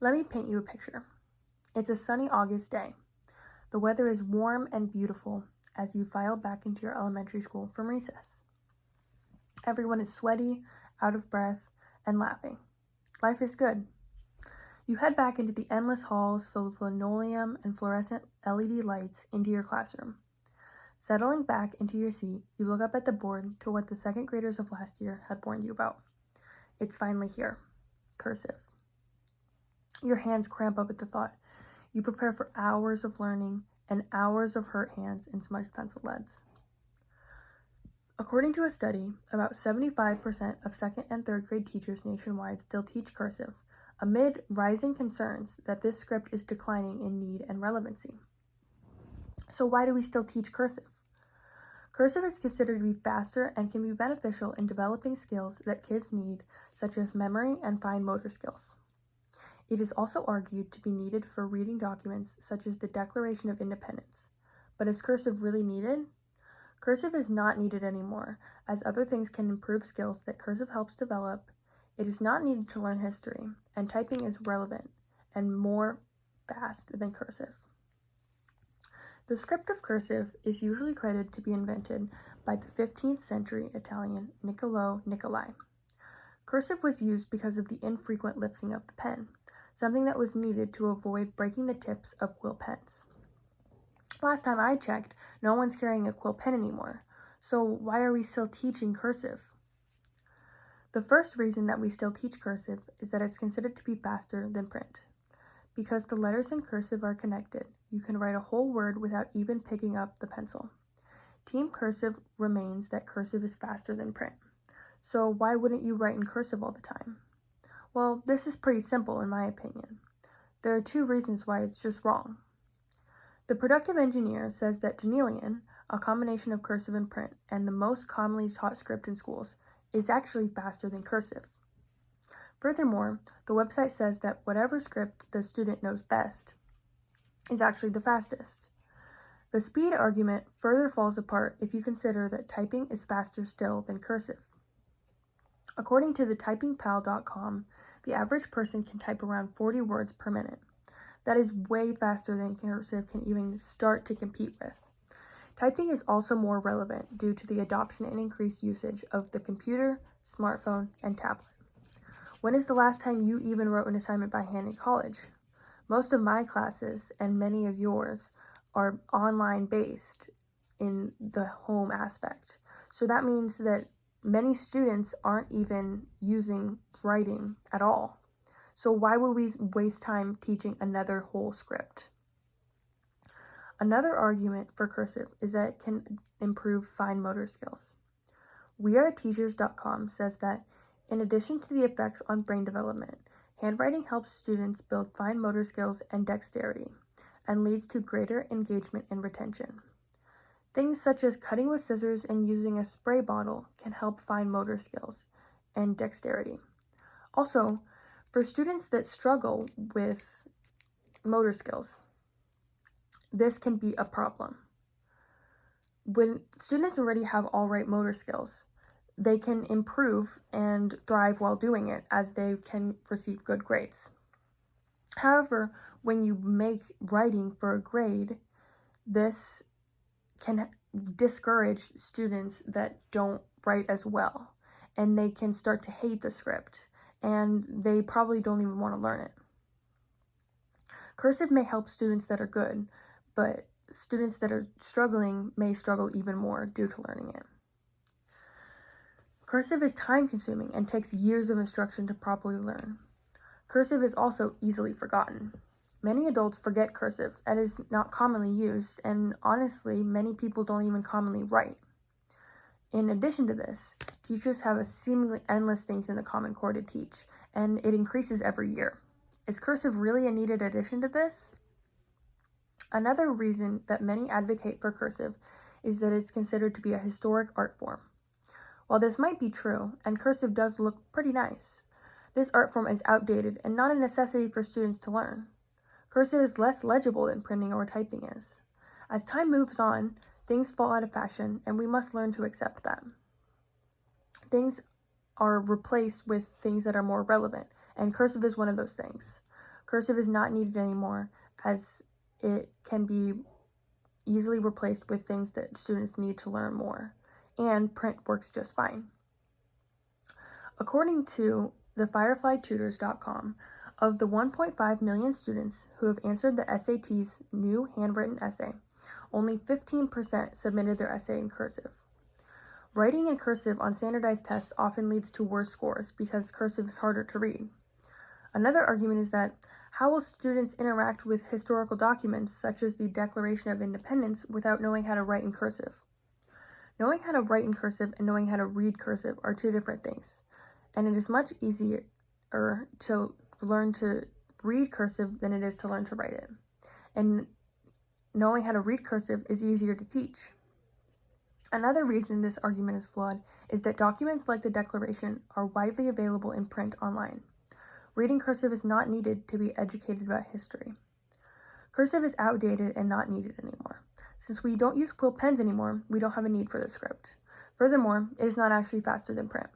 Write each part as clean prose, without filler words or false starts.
Let me paint you a picture. It's a sunny August day. The weather is warm and beautiful as you file back into your elementary school from recess. Everyone is sweaty, out of breath, and laughing. Life is good. You head back into the endless halls filled with linoleum and fluorescent LED lights into your classroom. Settling back into your seat, you look up at the board to what the second graders of last year had warned you about. It's finally here. Cursive. Your hands cramp up at the thought. You prepare for hours of learning and hours of hurt hands and smudged pencil leads. According to a study, about 75% of second and third grade teachers nationwide still teach cursive, amid rising concerns that this script is declining in need and relevancy. So why do we still teach cursive? Cursive is considered to be faster and can be beneficial in developing skills that kids need, such as memory and fine motor skills. It is also argued to be needed for reading documents such as the Declaration of Independence. But is cursive really needed? Cursive is not needed anymore, as other things can improve skills that cursive helps develop. It is not needed to learn history, and typing is relevant and more fast than cursive. The script of cursive is usually credited to be invented by the 15th century Italian Niccolò Nicolai. Cursive was used because of the infrequent lifting of the pen, something that was needed to avoid breaking the tips of quill pens. Last time I checked, no one's carrying a quill pen anymore, so why are we still teaching cursive? The first reason that we still teach cursive is that it's considered to be faster than print. Because the letters in cursive are connected, you can write a whole word without even picking up the pencil. Team Cursive remains that cursive is faster than print. So why wouldn't you write in cursive all the time? Well, this is pretty simple in my opinion. There are two reasons why it's just wrong. The productive engineer says that Denilian, a combination of cursive and print, and the most commonly taught script in schools, is actually faster than cursive. Furthermore, the website says that whatever script the student knows best is actually the fastest. The speed argument further falls apart if you consider that typing is faster still than cursive. According to the typingpal.com, the average person can type around 40 words per minute. That is way faster than cursive can even start to compete with. Typing is also more relevant due to the adoption and increased usage of the computer, smartphone, and tablet. When is the last time you even wrote an assignment by hand in college? Most of my classes, and many of yours, are online based in the home aspect. So that means that many students aren't even using writing at all. So why would we waste time teaching another whole script? Another argument for cursive is that it can improve fine motor skills. WeAreTeachers.com says that in addition to the effects on brain development, handwriting helps students build fine motor skills and dexterity, and leads to greater engagement and retention. Things such as cutting with scissors and using a spray bottle can help fine motor skills and dexterity. Also, for students that struggle with motor skills, this can be a problem. When students already have all right motor skills, they can improve and thrive while doing it, as they can receive good grades. However, when you make writing for a grade, this can discourage students that don't write as well, and they can start to hate the script, and they probably don't even want to learn it. Cursive may help students that are good, but students that are struggling may struggle even more due to learning it. Cursive is time-consuming and takes years of instruction to properly learn. Cursive is also easily forgotten. Many adults forget cursive and is not commonly used, and honestly, many people don't even commonly write. In addition to this, teachers have a seemingly endless things in the Common Core to teach, and it increases every year. Is cursive really a needed addition to this? Another reason that many advocate for cursive is that it's considered to be a historic art form. While this might be true, and cursive does look pretty nice, this art form is outdated and not a necessity for students to learn. Cursive is less legible than printing or typing is. As time moves on, things fall out of fashion, and we must learn to accept that. Things are replaced with things that are more relevant, and cursive is one of those things. Cursive is not needed anymore, as it can be easily replaced with things that students need to learn more, and print works just fine. According to the fireflytutors.com, of the 1.5 million students who have answered the SAT's new handwritten essay, only 15% submitted their essay in cursive. Writing in cursive on standardized tests often leads to worse scores because cursive is harder to read. Another argument is that how will students interact with historical documents such as the Declaration of Independence without knowing how to write in cursive? Knowing how to write in cursive and knowing how to read cursive are two different things, and it is much easier to learn to read cursive than it is to learn to write it. And knowing how to read cursive is easier to teach. Another reason this argument is flawed is that documents like the Declaration are widely available in print online. Reading cursive is not needed to be educated about history. Cursive is outdated and not needed anymore. Since we don't use quill pens anymore, we don't have a need for the script. Furthermore, it is not actually faster than print.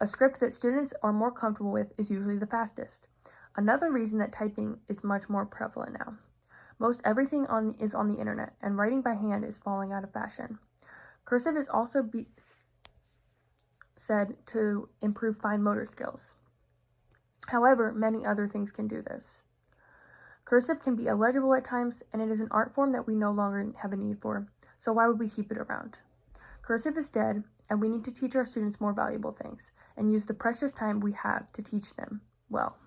A script that students are more comfortable with is usually the fastest. Another reason that typing is much more prevalent now. Most everything is on the internet, and writing by hand is falling out of fashion. Cursive is also said to improve fine motor skills. However, many other things can do this. Cursive can be illegible at times, and it is an art form that we no longer have a need for, so why would we keep it around? Cursive is dead, and we need to teach our students more valuable things, and use the precious time we have to teach them well.